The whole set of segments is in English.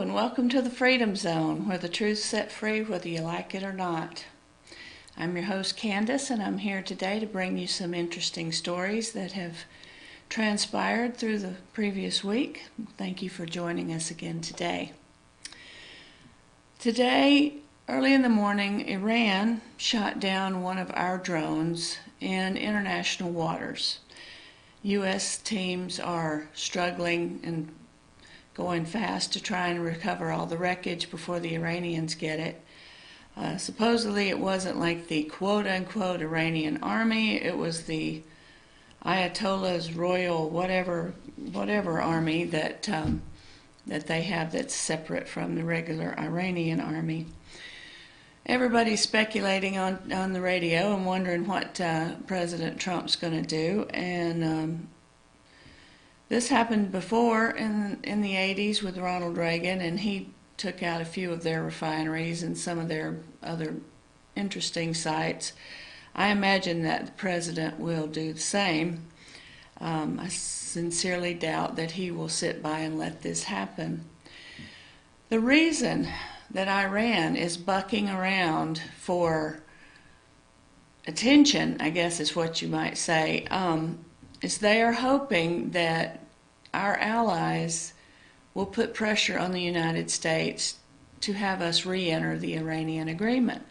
and welcome to the Freedom Zone, where the truth's set free whether you like it or not. I'm your host, Candace, and I'm here today to bring you some interesting stories that have transpired through the previous week. Thank you for joining us again today. Today, early in the morning, Iran shot down one of our drones in international waters. U.S. teams are struggling and going fast to try and recover all the wreckage before the Iranians get it. Supposedly it wasn't like the quote-unquote Iranian army, it was the Ayatollah's royal whatever army that they have that's separate from the regular Iranian army. Everybody's speculating on the radio and wondering what President Trump's going to do, and this happened before in the 80s with Ronald Reagan, and he took out a few of their refineries and some of their other interesting sites. I imagine that the president will do the same. I sincerely doubt that he will sit by and let this happen. The reason that Iran is bucking around for attention, I guess is what you might say, is they are hoping that our allies will put pressure on the United States to have us re-enter the Iranian agreement.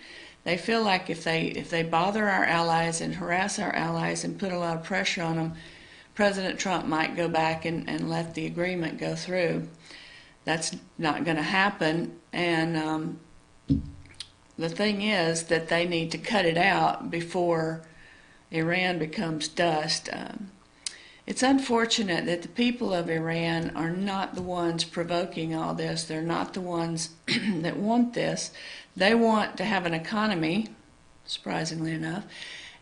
They feel like if they bother our allies and harass our allies and put a lot of pressure on them, President Trump might go back and let the agreement go through. That's not going to happen, and the thing is that they need to cut it out before Iran becomes dust. It's unfortunate that the people of Iran are not the ones provoking all this. They're not the ones that want this. They want to have an economy, surprisingly enough.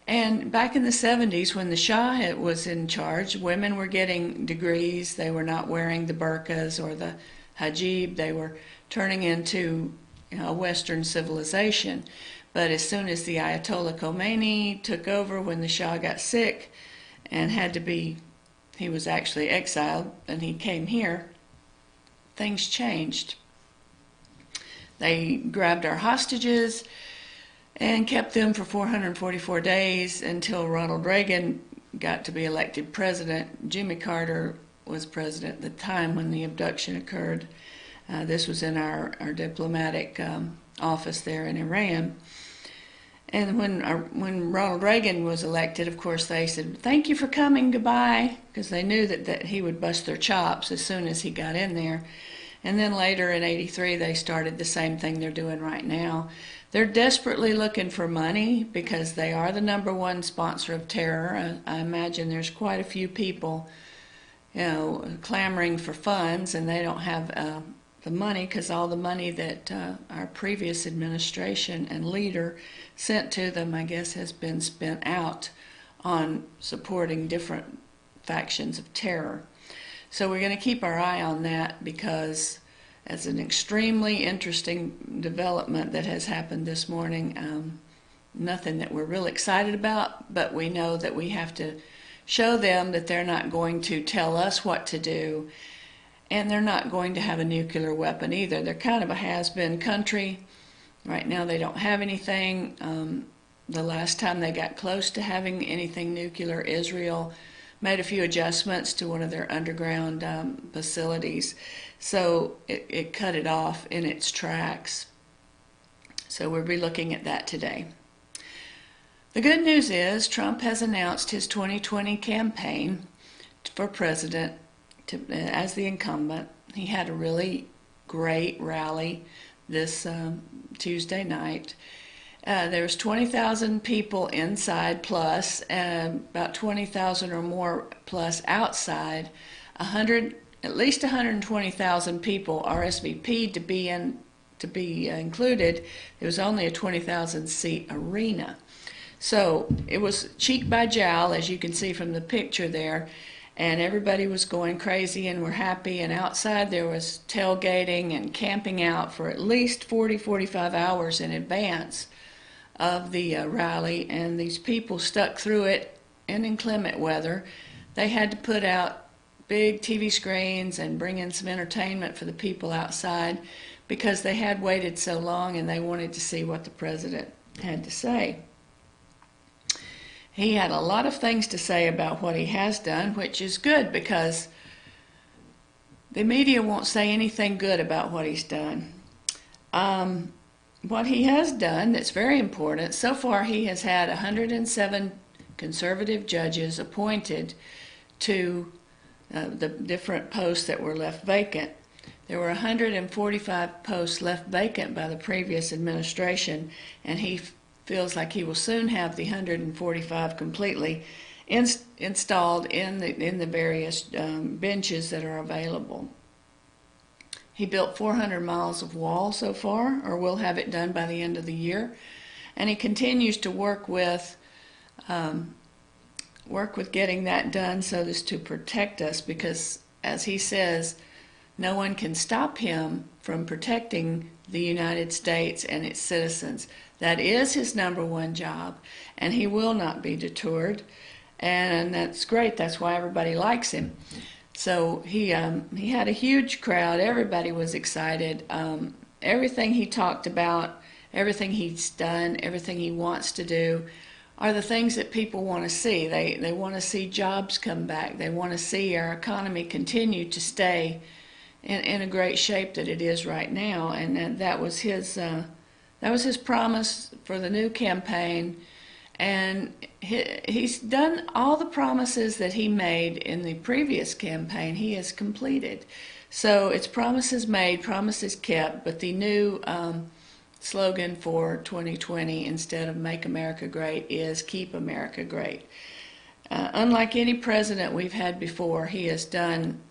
And back in the 70s, when the Shah was in charge, women were getting degrees. They were not wearing the burqas or the hijab. They were turning into a Western civilization. But as soon as the Ayatollah Khomeini took over, when the Shah got sick and he was actually exiled and he came here, things changed. They grabbed our hostages and kept them for 444 days until Ronald Reagan got to be elected president. Jimmy Carter was president at the time when the abduction occurred. This was in our diplomatic office there in Iran. And when Ronald Reagan was elected, of course, they said, "Thank you for coming, goodbye," because they knew that he would bust their chops as soon as he got in there. And then later in '83, they started the same thing they're doing right now. They're desperately looking for money because they are the #1 sponsor of terror. I imagine there's quite a few people, clamoring for funds, and they don't have the money because all the money that our previous administration and leader sent to them, I guess, has been spent out on supporting different factions of terror. So we're going to keep our eye on that because it's an extremely interesting development that has happened this morning. Nothing that we're real excited about, but we know that we have to show them that they're not going to tell us what to do, and they're not going to have a nuclear weapon either. They're kind of a has-been country. Right now they don't have anything. The last time they got close to having anything nuclear, Israel made a few adjustments to one of their underground facilities. So it cut it off in its tracks. So we'll be looking at that today. The good news is Trump has announced his 2020 campaign for president as the incumbent. He had a really great rally this Tuesday night. There was 20,000 people inside plus, about 20,000 or more plus outside. At least 120,000 people RSVP'd to be included. It was only a 20,000 seat arena. So it was cheek by jowl, as you can see from the picture there, and everybody was going crazy and were happy, and outside there was tailgating and camping out for at least 45 hours in advance of the rally, and these people stuck through it in inclement weather. They had to put out big TV screens and bring in some entertainment for the people outside, because they had waited so long and they wanted to see what the president had to say. He had a lot of things to say about what he has done, which is good, because the media won't say anything good about what he's done. What he has done that's very important, so far he has had 107 conservative judges appointed to the different posts that were left vacant. There were 145 posts left vacant by the previous administration, and he feels like he will soon have the 145 completely installed in the various benches that are available. He built 400 miles of wall so far, or will have it done by the end of the year, and he continues to work with getting that done so as to protect us, because, as he says, no one can stop him from protecting the United States and its citizens. That is his number one job, and he will not be deterred, and that's great. That's why everybody likes him. So he had a huge crowd. Everybody was excited. Everything he talked about, everything he's done, everything he wants to do are the things that people want to see. They want to see jobs come back. They want to see our economy continue to stay in a great shape that it is right now. And that was his promise for the new campaign. And he's done all the promises that he made in the previous campaign. He has completed. So it's promises made, promises kept, but the new slogan for 2020, instead of Make America Great, is Keep America Great. Unlike any president we've had before, he has done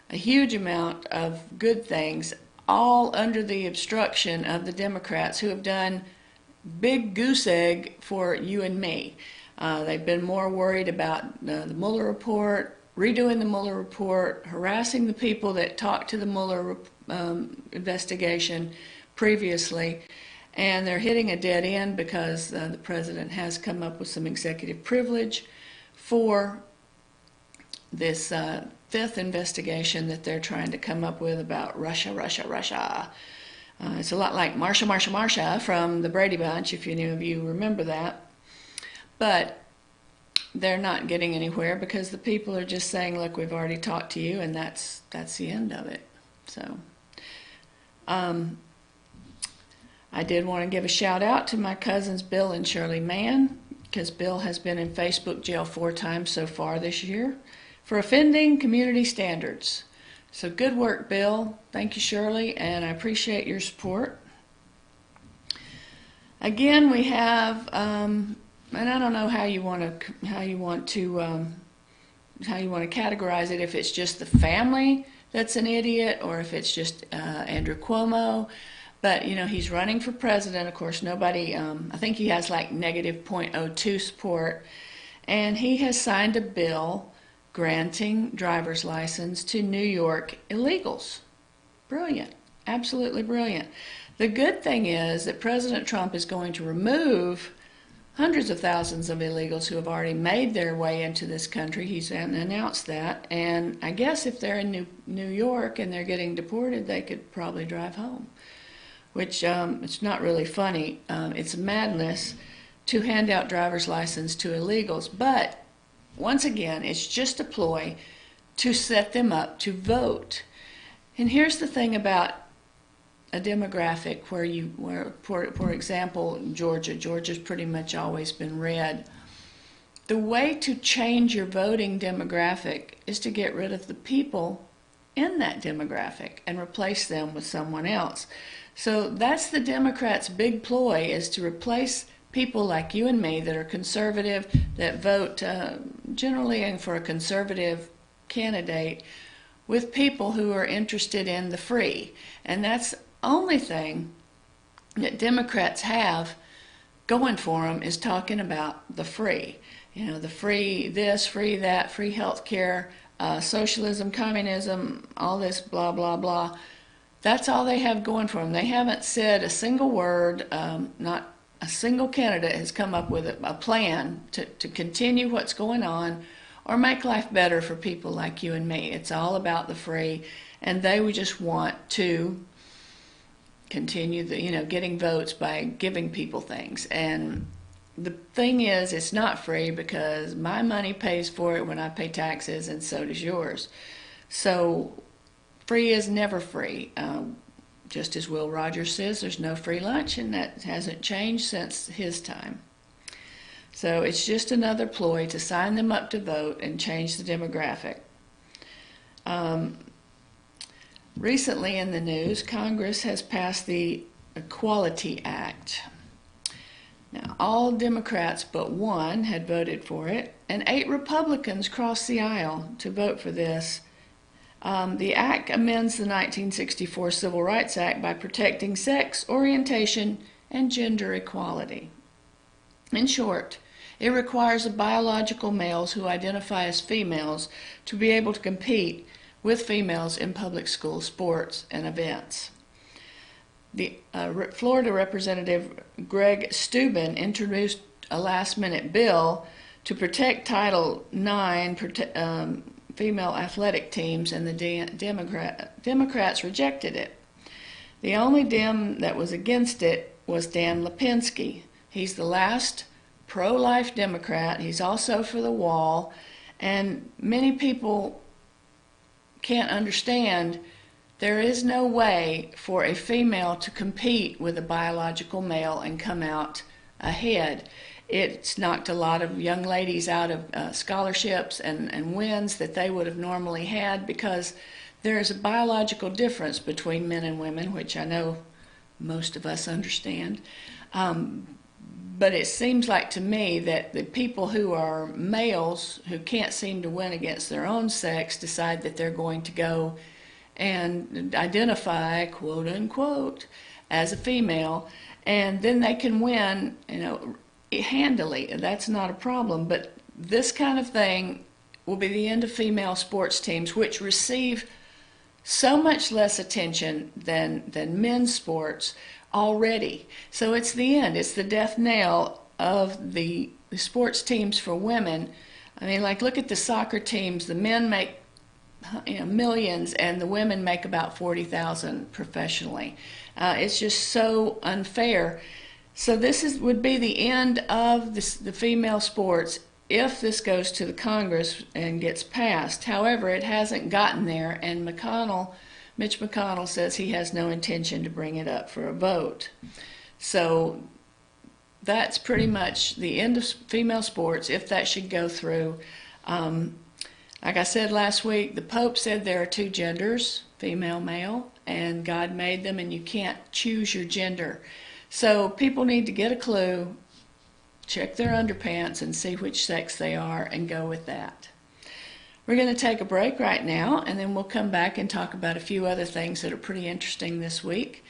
a huge amount of good things, all under the obstruction of the Democrats, who have done big goose egg for you and me. They've been more worried about the Mueller report, redoing the Mueller report, harassing the people that talked to the Mueller investigation previously, and they're hitting a dead end because the president has come up with some executive privilege for this fifth investigation that they're trying to come up with about Russia. It's a lot like Marsha from the Brady Bunch, if any of you remember that. But they're not getting anywhere because the people are just saying, look, we've already talked to you, and that's the end of it. So I did want to give a shout out to my cousins Bill and Shirley Mann, because Bill has been in Facebook jail 4 times so far this year for offending community standards. So good work, Bill. Thank you, Shirley, and I appreciate your support. Again, we have, and I don't know how you want to categorize it. If it's just the family that's an idiot, or if it's just Andrew Cuomo. But you know, he's running for president. Of course, nobody. I think he has like negative .02 support, and he has signed a bill granting driver's license to New York illegals. Brilliant. Absolutely brilliant. The good thing is that President Trump is going to remove hundreds of thousands of illegals who have already made their way into this country. He's announced that. And I guess if they're in New York and they're getting deported, they could probably drive home, which it's not really funny. It's madness to hand out driver's license to illegals. But once again, it's just a ploy to set them up to vote. And here's the thing about a demographic where for example, Georgia's pretty much always been red. The way to change your voting demographic is to get rid of the people in that demographic and replace them with someone else. So that's the Democrats' big ploy, is to replace people like you and me that are conservative, that vote generally for a conservative candidate, with people who are interested in the free. And that's the only thing that Democrats have going for them, is talking about the free. You know, the free this, free that, free health care, socialism, communism, all this blah, blah, blah. That's all they have going for them. They haven't said a single word, not a single candidate has come up with a plan to continue what's going on, or make life better for people like you and me. It's all about the free, and they would just want to continue getting votes by giving people things. And the thing is, it's not free because my money pays for it when I pay taxes, and so does yours. So free is never free. Just as Will Rogers says, there's no free lunch, and that hasn't changed since his time. So it's just another ploy to sign them up to vote and change the demographic. Recently in the news, Congress has passed the Equality Act. Now, all Democrats but one had voted for it, and 8 Republicans crossed the aisle to vote for this. The act amends the 1964 Civil Rights Act by protecting sex, orientation, and gender equality. In short, it requires biological males who identify as females to be able to compete with females in public school sports and events. The Florida Representative Greg Steuben introduced a last-minute bill to protect Title IX female athletic teams, and the Democrats rejected it. The only Dem that was against it was Dan Lipinski. He's the last pro-life Democrat. He's also for the wall, and many people can't understand there is no way for a female to compete with a biological male and come out ahead. It's knocked a lot of young ladies out of scholarships and wins that they would have normally had, because there's a biological difference between men and women, which I know most of us understand. But it seems like to me that the people who are males who can't seem to win against their own sex decide that they're going to go and identify, quote unquote, as a female, and then they can win, handily. That's not a problem. But this kind of thing will be the end of female sports teams, which receive so much less attention than men's sports already. So it's the end. It's the death knell of the sports teams for women. I mean, like, look at the soccer teams. The men make millions, and the women make about 40,000 professionally. It's just so unfair. So this would be the end of the female sports if this goes to the Congress and gets passed. However, it hasn't gotten there, and Mitch McConnell says he has no intention to bring it up for a vote. So that's pretty much the end of female sports if that should go through. Like I said last week, the Pope said there are 2 genders, female, male, and God made them, and you can't choose your gender. So people need to get a clue, check their underpants, and see which sex they are, and go with that. We're going to take a break right now, and then we'll come back and talk about a few other things that are pretty interesting this week.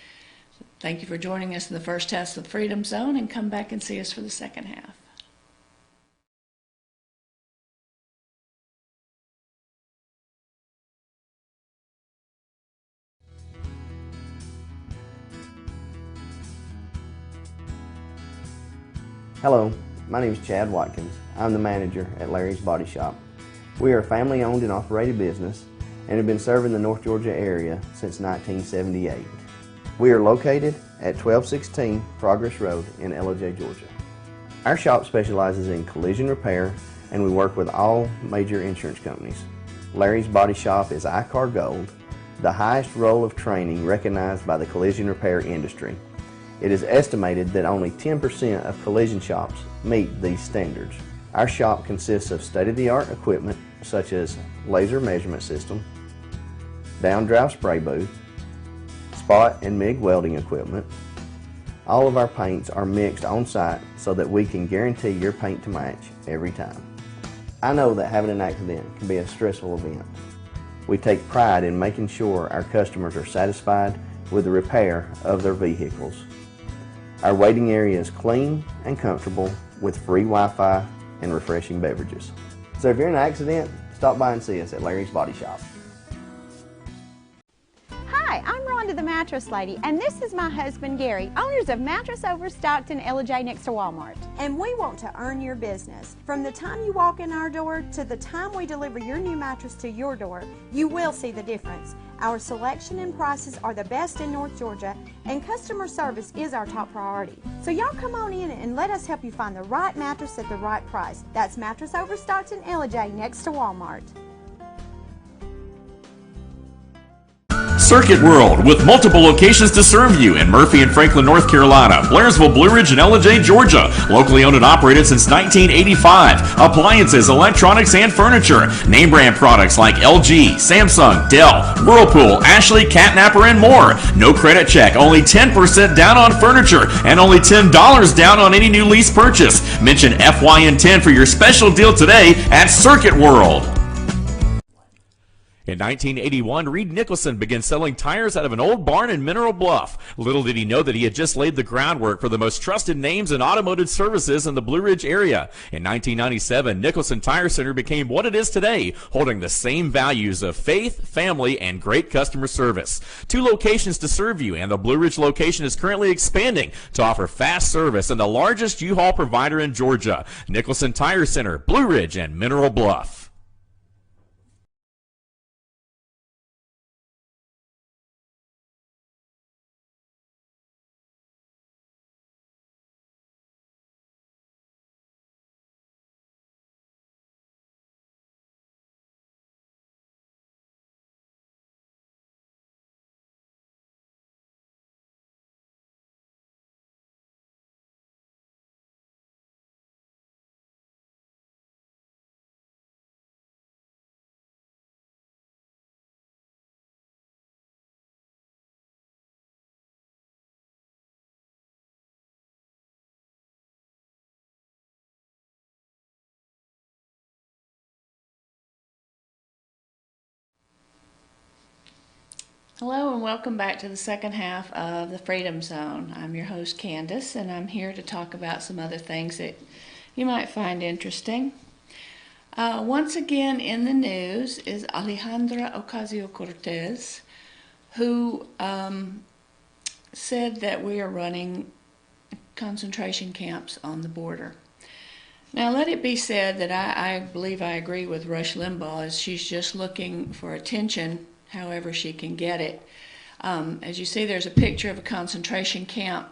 Thank you for joining us in the first half of the Freedom Zone, and come back and see us for the second half. Hello, my name is Chad Watkins. I'm the manager at Larry's Body Shop. We are a family-owned and operated business and have been serving the North Georgia area since 1978. We are located at 1216 Progress Road in LOJ, Georgia. Our shop specializes in collision repair, and we work with all major insurance companies. Larry's Body Shop is ICAR Gold, the highest role of training recognized by the collision repair industry. It is estimated that only 10% of collision shops meet these standards. Our shop consists of state-of-the-art equipment such as laser measurement system, down-drive spray booth, spot and MIG welding equipment. All of our paints are mixed on-site so that we can guarantee your paint to match every time. I know that having an accident can be a stressful event. We take pride in making sure our customers are satisfied with the repair of their vehicles. Our waiting area is clean and comfortable with free Wi-Fi and refreshing beverages. So if you're in an accident, stop by and see us at Larry's Body Shop. Hi, I'm Rhonda the Mattress Lady, and this is my husband Gary, owners of Mattress Overstocked in LJ next to Walmart. And we want to earn your business. From the time you walk in our door to the time we deliver your new mattress to your door, you will see the difference. Our selection and prices are the best in North Georgia, and customer service is our top priority. So y'all come on in and let us help you find the right mattress at the right price. That's Mattress Overstocked in LJ next to Walmart. Circuit World, with multiple locations to serve you in Murphy and Franklin, North Carolina, Blairsville, Blue Ridge, and Ellijay, Georgia. Locally owned and operated since 1985. Appliances, electronics, and furniture. Name brand products like LG, Samsung, Dell, Whirlpool, Ashley, Catnapper, and more. No credit check, only 10% down on furniture, and only $10 down on any new lease purchase. Mention FYN10 for your special deal today at Circuit World. In 1981, Reed Nicholson began selling tires out of an old barn in Mineral Bluff. Little did he know that he had just laid the groundwork for the most trusted names in automotive services in the Blue Ridge area. In 1997, Nicholson Tire Center became what it is today, holding the same values of faith, family, and great customer service. 2 locations to serve you, and the Blue Ridge location is currently expanding to offer fast service and the largest U-Haul provider in Georgia. Nicholson Tire Center, Blue Ridge, and Mineral Bluff. Hello and welcome back to the second half of the Freedom Zone. I'm your host Candace, and I'm here to talk about some other things that you might find interesting. Once again in the news is Alejandra Ocasio-Cortez, who said that we are running concentration camps on the border. Now let it be said that I believe I agree with Rush Limbaugh, as she's just looking for attention however she can get it. As you see, there's a picture of a concentration camp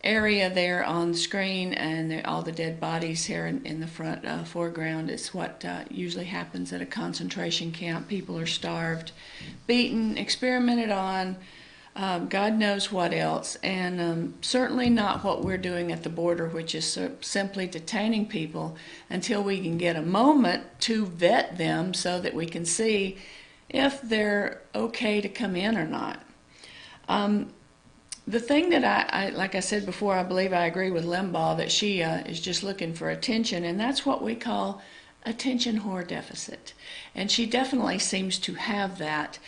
area there on the screen, and all the dead bodies here in the front foreground. It's what usually happens at a concentration camp. People are starved, beaten, experimented on, God knows what else, and certainly not what we're doing at the border, which is simply detaining people until we can get a moment to vet them so that we can see if they're okay to come in or not. The thing that I like I said before, I believe I agree with Limbaugh that she is just looking for attention, and that's what we call attention whore deficit. And she definitely seems to have that.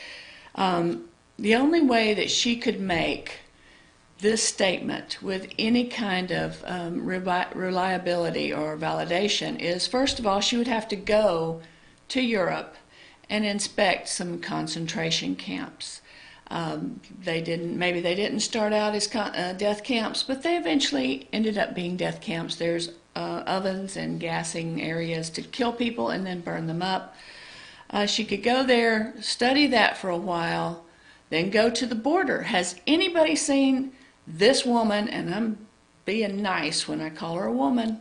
The only way that she could make this statement with any kind of reliability or validation is, first of all, she would have to go to Europe and inspect some concentration camps. Maybe they didn't start out as death camps, but they eventually ended up being death camps. There's ovens and gassing areas to kill people and then burn them up. She could go there, study that for a while, then go to the border. Has anybody seen this woman, and I'm being nice when I call her a woman,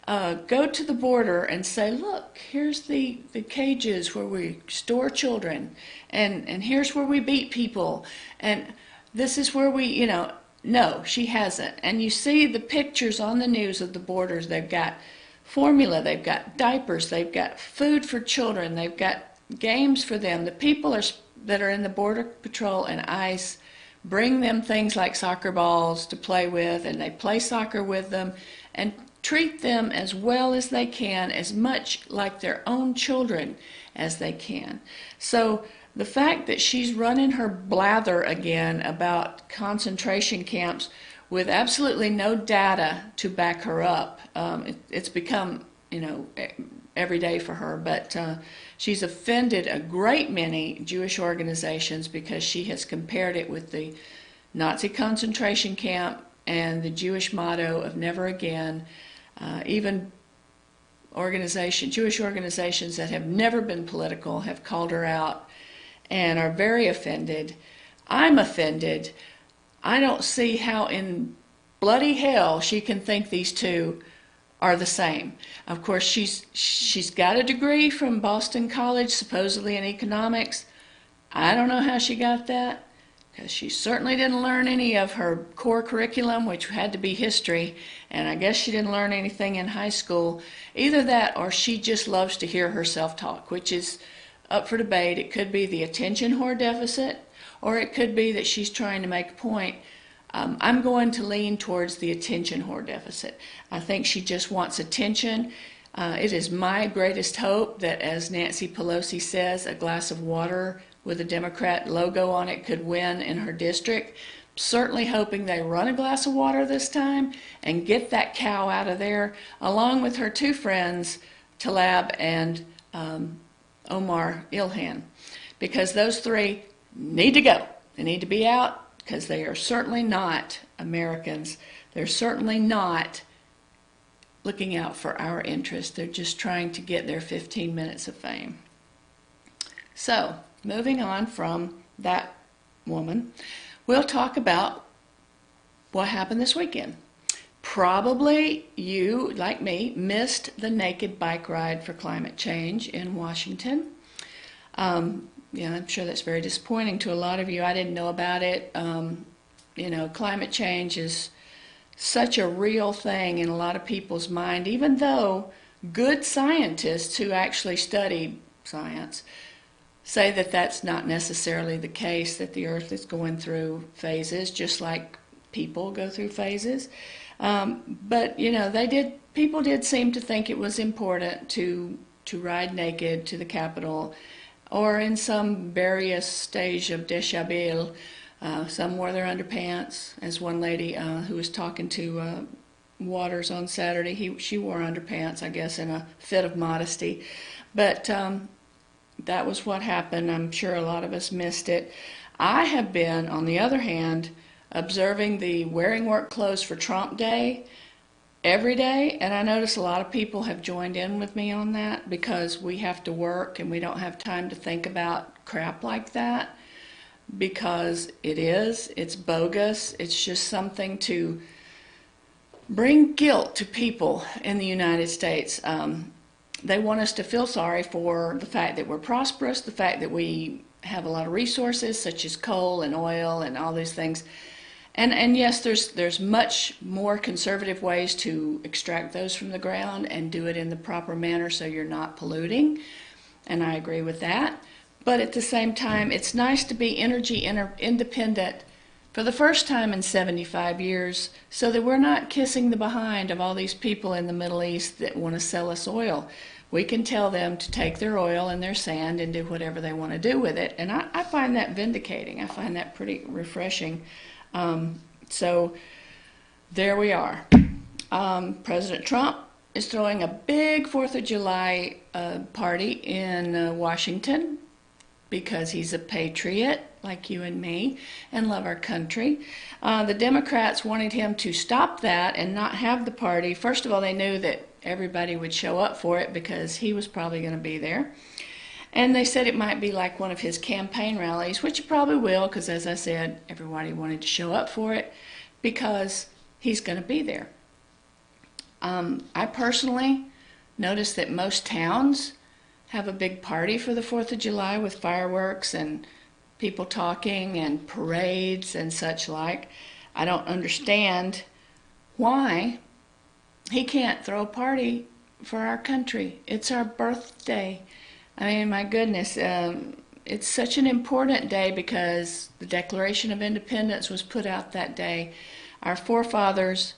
go to the border and say, look, here's the cages where we store children, and here's where we beat people, and this is where we, no, she hasn't. And you see the pictures on the news of the borders. They've got formula, they've got diapers, they've got food for children, they've got games for them. The people that are in the Border Patrol and ICE bring them things like soccer balls to play with, and they play soccer with them and treat them as well as they can, as much like their own children as they can. So the fact that she's running her blather again about concentration camps with absolutely no data to back her up, it's become, every day for her, but she's offended a great many Jewish organizations because she has compared it with the Nazi concentration camp and the Jewish motto of never again. Even Jewish organizations that have never been political have called her out and are very offended. I'm offended. I don't see how in bloody hell she can think these two are the same. Of course, she's got a degree from Boston College, supposedly in economics. I don't know how she got that, because she certainly didn't learn any of her core curriculum, which had to be history, and I guess she didn't learn anything in high school. Either that or she just loves to hear herself talk, which is up for debate. It could be the attention whore deficit, or it could be that she's trying to make a point. I'm going to lean towards the attention whore deficit. I think she just wants attention. It is my greatest hope that, as Nancy Pelosi says, a glass of water with a Democrat logo on it could win in her district. Certainly hoping they run a glass of water this time and get that cow out of there, along with her two friends, Talab and Omar Ilhan, because those three need to go. They need to be out, because they are certainly not Americans. They're certainly not looking out for our interests. They're just trying to get their 15 minutes of fame. So, moving on from that woman, we'll talk about what happened this weekend. Probably you, like me, missed the naked bike ride for climate change in Washington. Yeah, I'm sure that's very disappointing to a lot of you. I didn't know about it. Climate change is such a real thing in a lot of people's mind, even though good scientists who actually studied science say that that's not necessarily the case, that the Earth is going through phases, just like people go through phases. But people did seem to think it was important to ride naked to the Capitol, or in some various stage of deshabille. Some wore their underpants, as one lady who was talking to Waters on Saturday, she wore underpants, I guess, in a fit of modesty. But that was what happened. I'm sure a lot of us missed it. I have been, on the other hand, observing the wearing work clothes for Trump Day every day, and I notice a lot of people have joined in with me on that, because we have to work and we don't have time to think about crap like that, because it's bogus. It's just something to bring guilt to people in the United States. They want us to feel sorry for the fact that we're prosperous, the fact that we have a lot of resources such as coal and oil and all these things. And yes, there's much more conservative ways to extract those from the ground and do it in the proper manner so you're not polluting, and I agree with that. But at the same time, it's nice to be energy independent for the first time in 75 years, so that we're not kissing the behind of all these people in the Middle East that want to sell us oil. We can tell them to take their oil and their sand and do whatever they want to do with it, and I find that vindicating. I find that pretty refreshing. So there we are. President Trump is throwing a big 4th of July party in Washington, because he's a patriot like you and me and love our country. The Democrats wanted him to stop that and not have the party. First of all, they knew that everybody would show up for it because he was probably going to be there. And they said it might be like one of his campaign rallies, which it probably will, because as I said, everybody wanted to show up for it because he's going to be there. I personally noticed that most towns have a big party for the 4th of July with fireworks and people talking and parades and such like. I don't understand why he can't throw a party for our country. It's our birthday. I mean, my goodness, it's such an important day because the Declaration of Independence was put out that day. Our forefathers,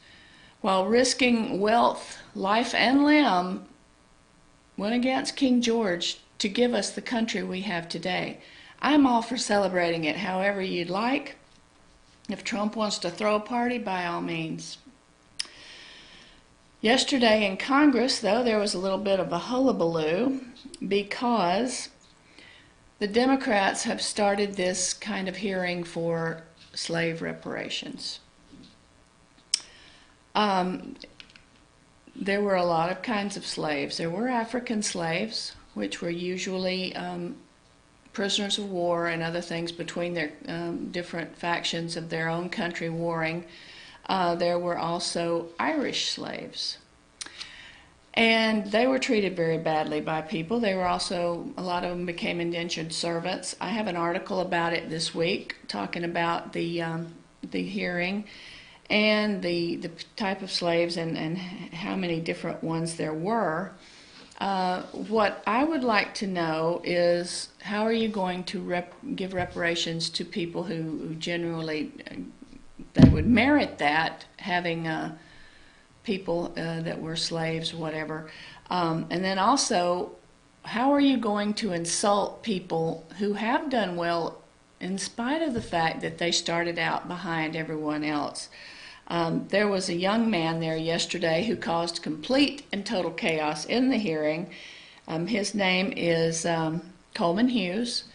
while risking wealth, life, and limb, went against King George to give us the country we have today. I'm all for celebrating it however you'd like. If Trump wants to throw a party, by all means. Yesterday in Congress, though, there was a little bit of a hullabaloo because the Democrats have started this kind of hearing for slave reparations. There were a lot of kinds of slaves. There were African slaves, which were usually prisoners of war and other things between their different factions of their own country warring. There were also Irish slaves. And they were treated very badly by people. They were also, a lot of them became indentured servants. I have an article about it this week talking about the hearing and the type of slaves and how many different ones there were. What I would like to know is, how are you going to give reparations to people who generally they would merit that, having people that were slaves, whatever. And then also, how are you going to insult people who have done well in spite of the fact that they started out behind everyone else? There was a young man there yesterday who caused complete and total chaos in the hearing. His name is Coleman Hughes.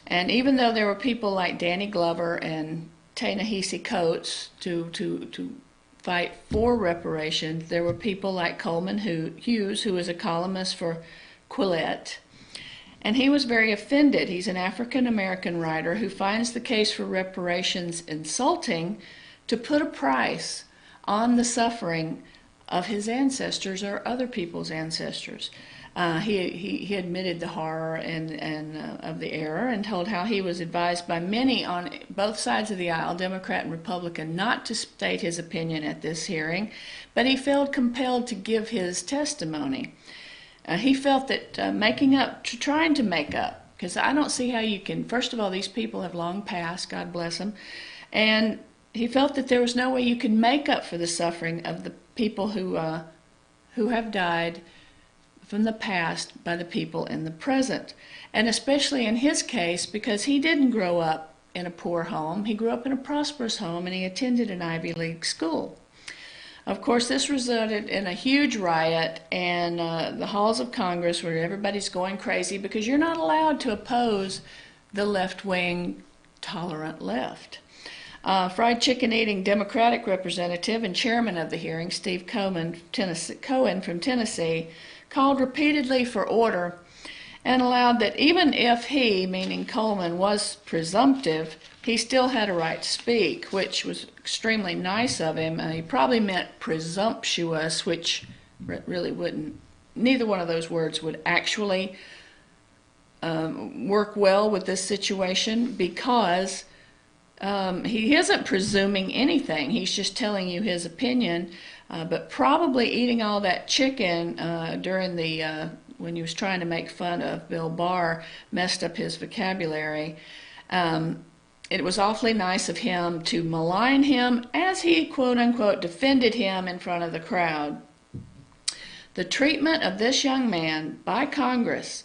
And even though there were people like Danny Glover and Ta-Nehisi Coates to fight for reparations, there were people like Coleman Hughes, who was a columnist for Quillette. And he was very offended. He's an African-American writer who finds the case for reparations insulting to put a price on the suffering of his ancestors or other people's ancestors. He admitted the horror and of the error, and told how he was advised by many on both sides of the aisle, Democrat and Republican, not to state his opinion at this hearing, but he felt compelled to give his testimony. He felt that trying to make up, because I don't see how you can, first of all, these people have long passed, God bless them, and he felt that there was no way you could make up for the suffering of the people who have died from the past by the people in the present. And especially in his case, because he didn't grow up in a poor home. He grew up in a prosperous home, and he attended an Ivy League school. Of course, this resulted in a huge riot and the halls of Congress, where everybody's going crazy because you're not allowed to oppose the left-wing tolerant left. Fried chicken-eating Democratic representative and chairman of the hearing, Steve Cohen from Tennessee, called repeatedly for order and allowed that even if he, meaning Coleman, was presumptive, he still had a right to speak, which was extremely nice of him. He probably meant presumptuous, which really wouldn't, neither one of those words would actually work well with this situation, because he isn't presuming anything. He's just telling you his opinion, but probably eating all that chicken during the when he was trying to make fun of Bill Barr messed up his vocabulary. It was awfully nice of him to malign him as he, quote-unquote, defended him in front of the crowd. The treatment of this young man by Congress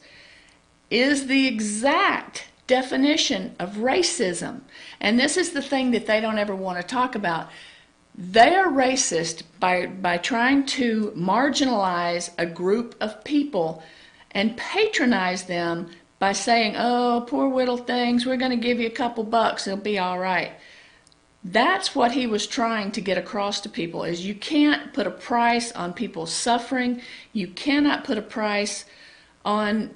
is the exact definition of racism. And this is the thing that they don't ever want to talk about. They are racist by trying to marginalize a group of people and patronize them by saying, oh, poor little things, we're going to give you a couple bucks, it'll be all right. That's what he was trying to get across to people, is you can't put a price on people's suffering. You cannot put a price on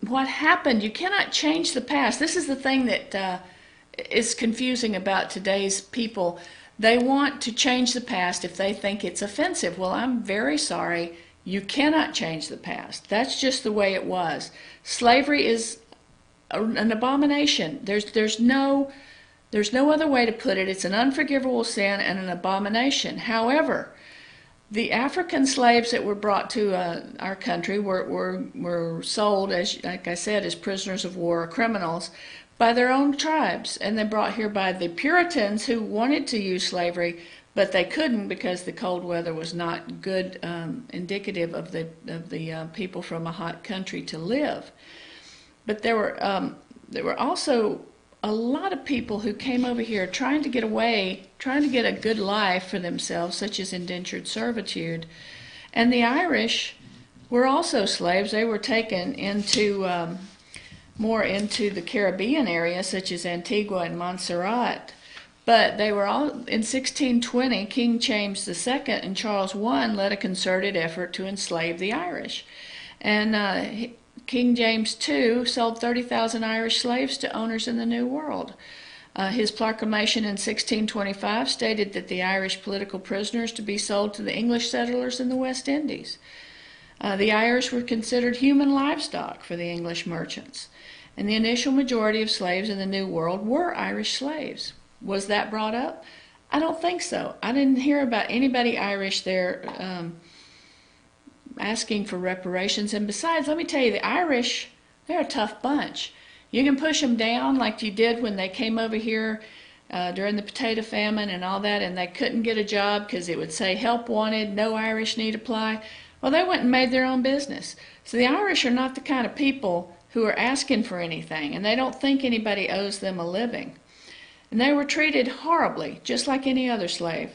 what happened. You cannot change the past. This is the thing that is confusing about today's people. They want to change the past if they think it's offensive. Well, I'm very sorry. You cannot change the past. That's just the way it was. Slavery is an abomination. There's no other way to put it. It's an unforgivable sin and an abomination. However, the African slaves that were brought to our country were sold, as like I said, as prisoners of war or criminals by their own tribes, and they brought here by the Puritans, who wanted to use slavery, but they couldn't because the cold weather was not good, indicative of the people from a hot country to live. But there were also a lot of people who came over here trying to get away, trying to get a good life for themselves, such as indentured servitude. And the Irish were also slaves. They were taken into more into the Caribbean area, such as Antigua and Montserrat. But they were all, in 1620, King James II and Charles I led a concerted effort to enslave the Irish. And King James II sold 30,000 Irish slaves to owners in the New World. His proclamation in 1625 stated that the Irish political prisoners to be sold to the English settlers in the West Indies. The Irish were considered human livestock for the English merchants, and the initial majority of slaves in the New World were Irish slaves. Was that brought up? I don't think so. I didn't hear about anybody Irish there asking for reparations. And besides, let me tell you, the Irish, they're a tough bunch. You can push them down like you did when they came over here during the potato famine and all that, and they couldn't get a job because it would say help wanted, no Irish need apply. Well, they went and made their own business. So the Irish are not the kind of people who are asking for anything, and they don't think anybody owes them a living. And they were treated horribly, just like any other slave.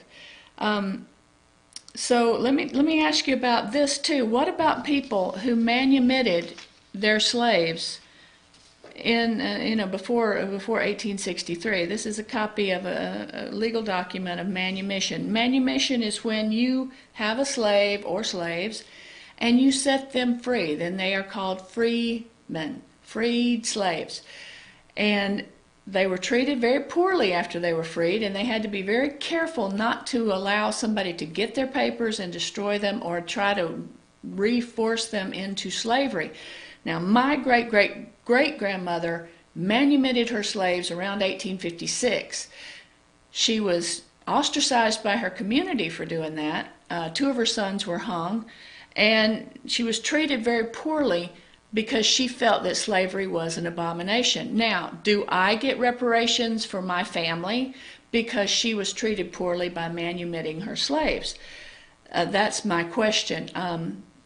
So let me ask you about this too. What about people who manumitted their slaves in before 1863? This is a copy of a legal document of manumission. Manumission is when you have a slave or slaves and you set them free. Then they are called freemen, freed slaves. And they were treated very poorly after they were freed, and they had to be very careful not to allow somebody to get their papers and destroy them or try to re-force them into slavery. Now, my great-great-great-grandmother manumitted her slaves around 1856. She was ostracized by her community for doing that. 2 of her sons were hung, and she was treated very poorly because she felt that slavery was an abomination. Now, do I get reparations for my family because she was treated poorly by manumitting her slaves? That's my question.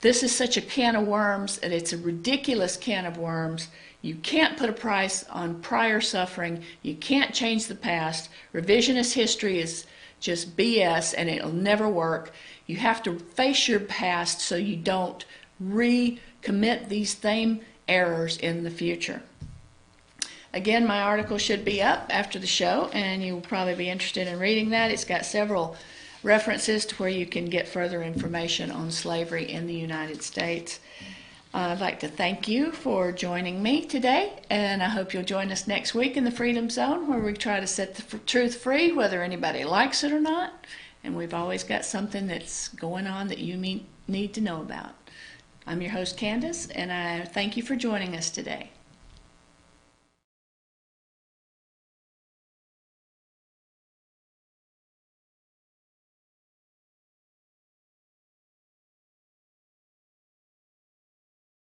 This is such a can of worms, and it's a ridiculous can of worms. You can't put a price on prior suffering. You can't change the past. Revisionist history is just BS, and it'll never work. You have to face your past so you don't recommit these same errors in the future. Again, my article should be up after the show, and you'll probably be interested in reading that. It's got several references to where you can get further information on slavery in the United States. I'd like to thank you for joining me today, and I hope you'll join us next week in the Freedom Zone, where we try to set the truth free, whether anybody likes it or not. And we've always got something that's going on that you need to know about. I'm your host, Candace, and I thank you for joining us today.